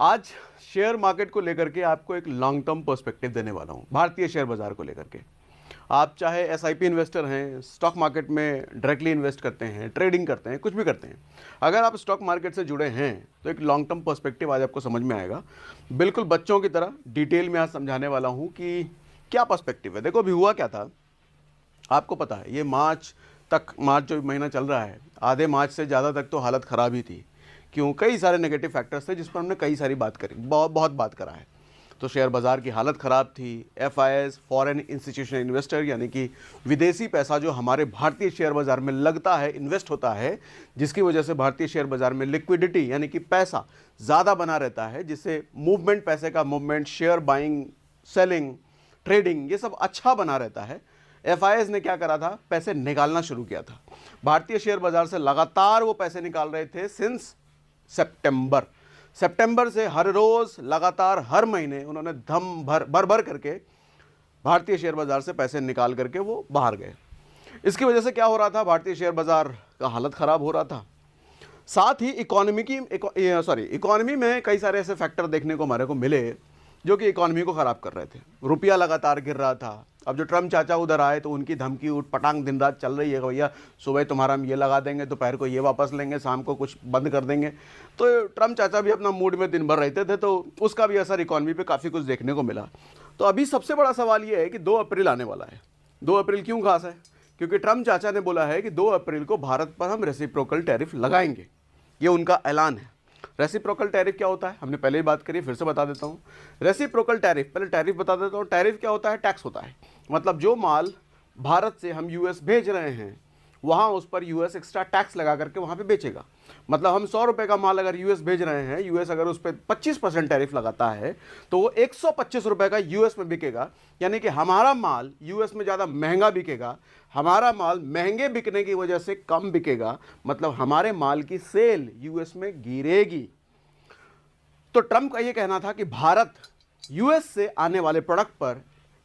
आज share market को लेकर के आपको एक लॉन्ग टर्म पर्सपेक्टिव देने वाला हूँ, भारतीय शेयर बाजार को लेकर के। आप चाहे एसआईपी इन्वेस्टर हैं, स्टॉक मार्केट में डायरेक्टली इन्वेस्ट करते हैं, ट्रेडिंग करते हैं, कुछ भी करते हैं, अगर आप स्टॉक मार्केट से जुड़े हैं तो एक लॉन्ग टर्म पर्सपेक्टिव आज आपको समझ में आएगा। बिल्कुल बच्चों की तरह डिटेल में आज समझाने वाला हूँ कि क्या पर्सपेक्टिव है। देखो अभी हुआ क्या था, आपको पता है ये मार्च जो महीना चल रहा है, आधे मार्च से ज़्यादा तक तो हालत ख़राब ही थी। क्यों? कई सारे नेगेटिव फैक्टर्स थे जिस पर हमने कई सारी बात करी, बहुत बात करा है। तो शेयर बाज़ार की हालत ख़राब थी। एफआईआईज, फॉरेन इंस्टीट्यूशनल इन्वेस्टर, यानी कि विदेशी पैसा जो हमारे भारतीय शेयर बाज़ार में लगता है, इन्वेस्ट होता है, जिसकी वजह से भारतीय शेयर बाज़ार में लिक्विडिटी यानी कि पैसा ज़्यादा बना रहता है, जिससे मूवमेंट, पैसे का movement, share buying, selling, trading, ये सब अच्छा बना रहता है। एफआईआईज ने क्या करा था, पैसे निकालना शुरू किया था। भारतीय शेयर बाज़ार से लगातार वो पैसे निकाल रहे थे सिंस सितंबर से हर रोज लगातार हर महीने उन्होंने धम भर करके भारतीय शेयर बाजार से पैसे निकाल करके वो बाहर गए। इसकी वजह से क्या हो रहा था, भारतीय शेयर बाजार का हालत खराब हो रहा था। साथ ही इकोनॉमी में कई सारे ऐसे फैक्टर देखने को हमारे को मिले जो कि इकोनॉमी को ख़राब कर रहे थे। रुपया लगातार गिर रहा था। अब जो ट्रम्प चाचा उधर आए तो उनकी धमकी उठ पटांग दिन रात चल रही है, भैया सुबह तुम्हारा हम ये लगा देंगे, दोपहर को ये वापस लेंगे, शाम को कुछ बंद कर देंगे। तो ट्रम्प चाचा भी अपना मूड में दिन भर रहते थे, तो उसका भी असर इकोनॉमी पे काफ़ी कुछ देखने को मिला। तो अभी सबसे बड़ा सवाल ये है कि 2 अप्रैल आने वाला है। 2 अप्रैल क्यों खास है? क्योंकि ट्रम्प चाचा ने बोला है कि 2 अप्रैल को भारत पर हम रेसिप्रोकल टैरिफ लगाएंगे। ये उनका ऐलान है। रेसिप्रोकल टैरिफ क्या होता है, हमने पहले ही बात करी, फिर से बता देता हूँ। रेसिप्रोकल टैरिफ, पहले टैरिफ बता देता हूँ। टैरिफ क्या होता है? टैक्स होता है। मतलब जो माल भारत से हम यूएस भेज रहे हैं, वहाँ उस पर यूएस एक्स्ट्रा टैक्स लगा करके वहाँ पे बेचेगा। मतलब हम 100 रुपये का माल अगर यूएस भेज रहे हैं, यूएस अगर उस पर 25% टैरिफ लगाता है तो वो 125 रुपये का यूएस में बिकेगा। यानी कि हमारा माल यूएस में ज़्यादा महंगा बिकेगा, हमारा माल महंगे बिकने की वजह से कम बिकेगा, मतलब हमारे माल की सेल यूएस में गिरेगी। तो ट्रम्प का ये कहना था कि भारत यूएस से आने वाले प्रोडक्ट पर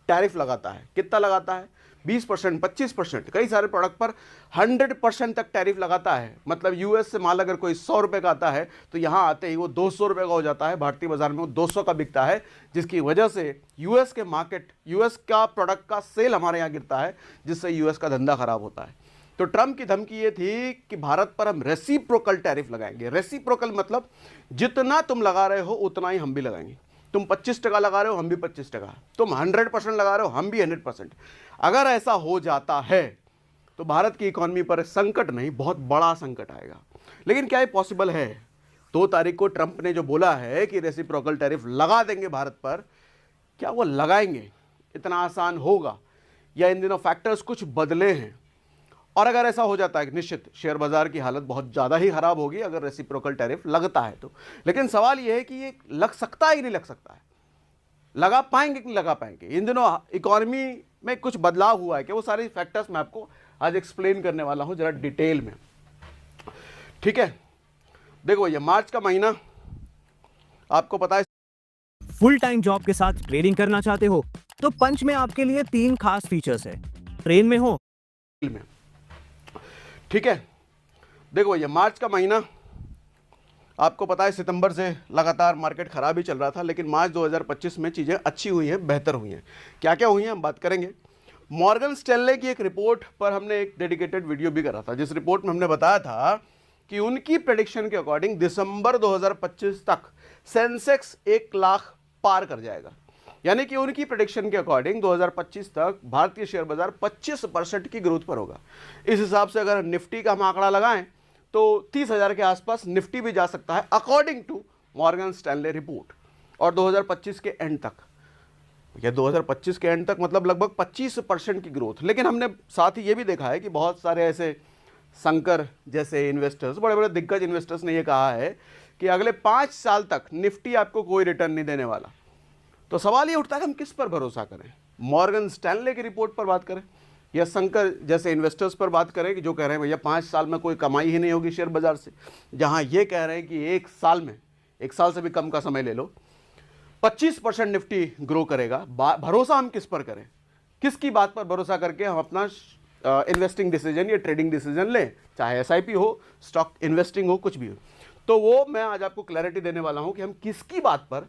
टैरिफ लगाता है। कितना लगाता है? 20%, 25%, कई सारे प्रोडक्ट पर 100% तक टैरिफ लगाता है। मतलब यूएस से माल अगर कोई 100 रुपये का आता है तो यहाँ आते ही वो 200 रुपये का हो जाता है। भारतीय बाजार में वो 200 का बिकता है, जिसकी वजह से यूएस के मार्केट, यूएस का प्रोडक्ट का सेल हमारे यहाँ गिरता है, जिससे यूएस का धंधा खराब होता है। तो ट्रम्प की धमकी ये थी कि भारत पर हम रेसिप्रोकल टैरिफ लगाएंगे। रेसिप्रोकल मतलब जितना तुम लगा रहे हो उतना ही हम भी लगाएंगे। तुम 25% लगा रहे हो, हम भी 25%। तुम 100% लगा रहे हो, हम भी 100%। अगर ऐसा हो जाता है तो भारत की इकोनॉमी पर संकट नहीं, बहुत बड़ा संकट आएगा। लेकिन क्या ये पॉसिबल है? 2 तारीख को ट्रंप ने जो बोला है कि रेसिप्रोकल टैरिफ लगा देंगे भारत पर, क्या वो लगाएंगे? इतना आसान होगा या इन दिनों फैक्टर्स कुछ बदले हैं? और अगर ऐसा हो जाता है, निश्चित शेयर बाजार की हालत बहुत ज़्यादा ही खराब होगी अगर रेसिप्रोकल टैरिफ लगता है तो। लेकिन सवाल यह है कि ये लग सकता है कि नहीं लग सकता है, लगा पाएंगे कि नहीं लगा पाएंगे। इन दिनों इकोनॉमी में कुछ बदलाव हुआ है कि वो सारे फैक्टर्स मैं आपको आज एक्सप्लेन करने वाला हूं जरा डिटेल में। ठीक है, देखो ये मार्च का महीना आपको पता है। फुल टाइम जॉब के साथ ट्रेडिंग करना चाहते हो तो पंच में आपके लिए 3 खास फीचर्स है। ट्रेन में हो में, ठीक है, देखो ये मार्च का महीना आपको पता है, सितंबर से लगातार मार्केट खराब ही चल रहा था, लेकिन मार्च 2025 में चीज़ें अच्छी हुई हैं, बेहतर हुई हैं। क्या क्या हुई हैं हम बात करेंगे। मॉर्गन स्टैनले की एक रिपोर्ट पर हमने एक डेडिकेटेड वीडियो भी करा था, जिस रिपोर्ट में हमने बताया था कि उनकी प्रेडिक्शन के अकॉर्डिंग दिसंबर 2025 तक सेंसेक्स 1 लाख पार कर जाएगा। यानी कि उनकी प्रेडिक्शन के अकॉर्डिंग 2025 तक भारतीय शेयर बाजार 25% की ग्रोथ पर होगा। इस हिसाब से अगर निफ्टी का हम आंकड़ा लगाएं तो 30,000 के आसपास निफ्टी भी जा सकता है according to Morgan Stanley report. और 2025 के एंड तक, या 2025 के एंड तक मतलब लगभग 25% की ग्रोथ। लेकिन हमने साथ ही ये भी देखा है कि बहुत सारे ऐसे शंकर जैसे इन्वेस्टर्स, बड़े बड़े दिग्गज इन्वेस्टर्स ने यह कहा है कि अगले 5 साल तक निफ्टी आपको कोई रिटर्न नहीं देने वाला। तो सवाल ये उठता है कि हम किस पर भरोसा करें, मॉर्गन स्टैनले की रिपोर्ट पर बात करें या शंकर जैसे इन्वेस्टर्स पर बात करें कि जो कह रहे हैं भैया 5 साल में कोई कमाई ही नहीं होगी शेयर बाजार से, जहां ये कह रहे हैं कि 1 साल में, 1 साल से भी कम का समय ले लो, 25% निफ्टी ग्रो करेगा। भरोसा हम किस पर करें, किसकी बात पर भरोसा करके हम अपना इन्वेस्टिंग डिसीजन या ट्रेडिंग डिसीजन लें, चाहे एसआईपी हो, स्टॉक इन्वेस्टिंग हो, कुछ भी हो। तो वो मैं आज आपको क्लैरिटी देने वाला हूं कि हम किसकी बात पर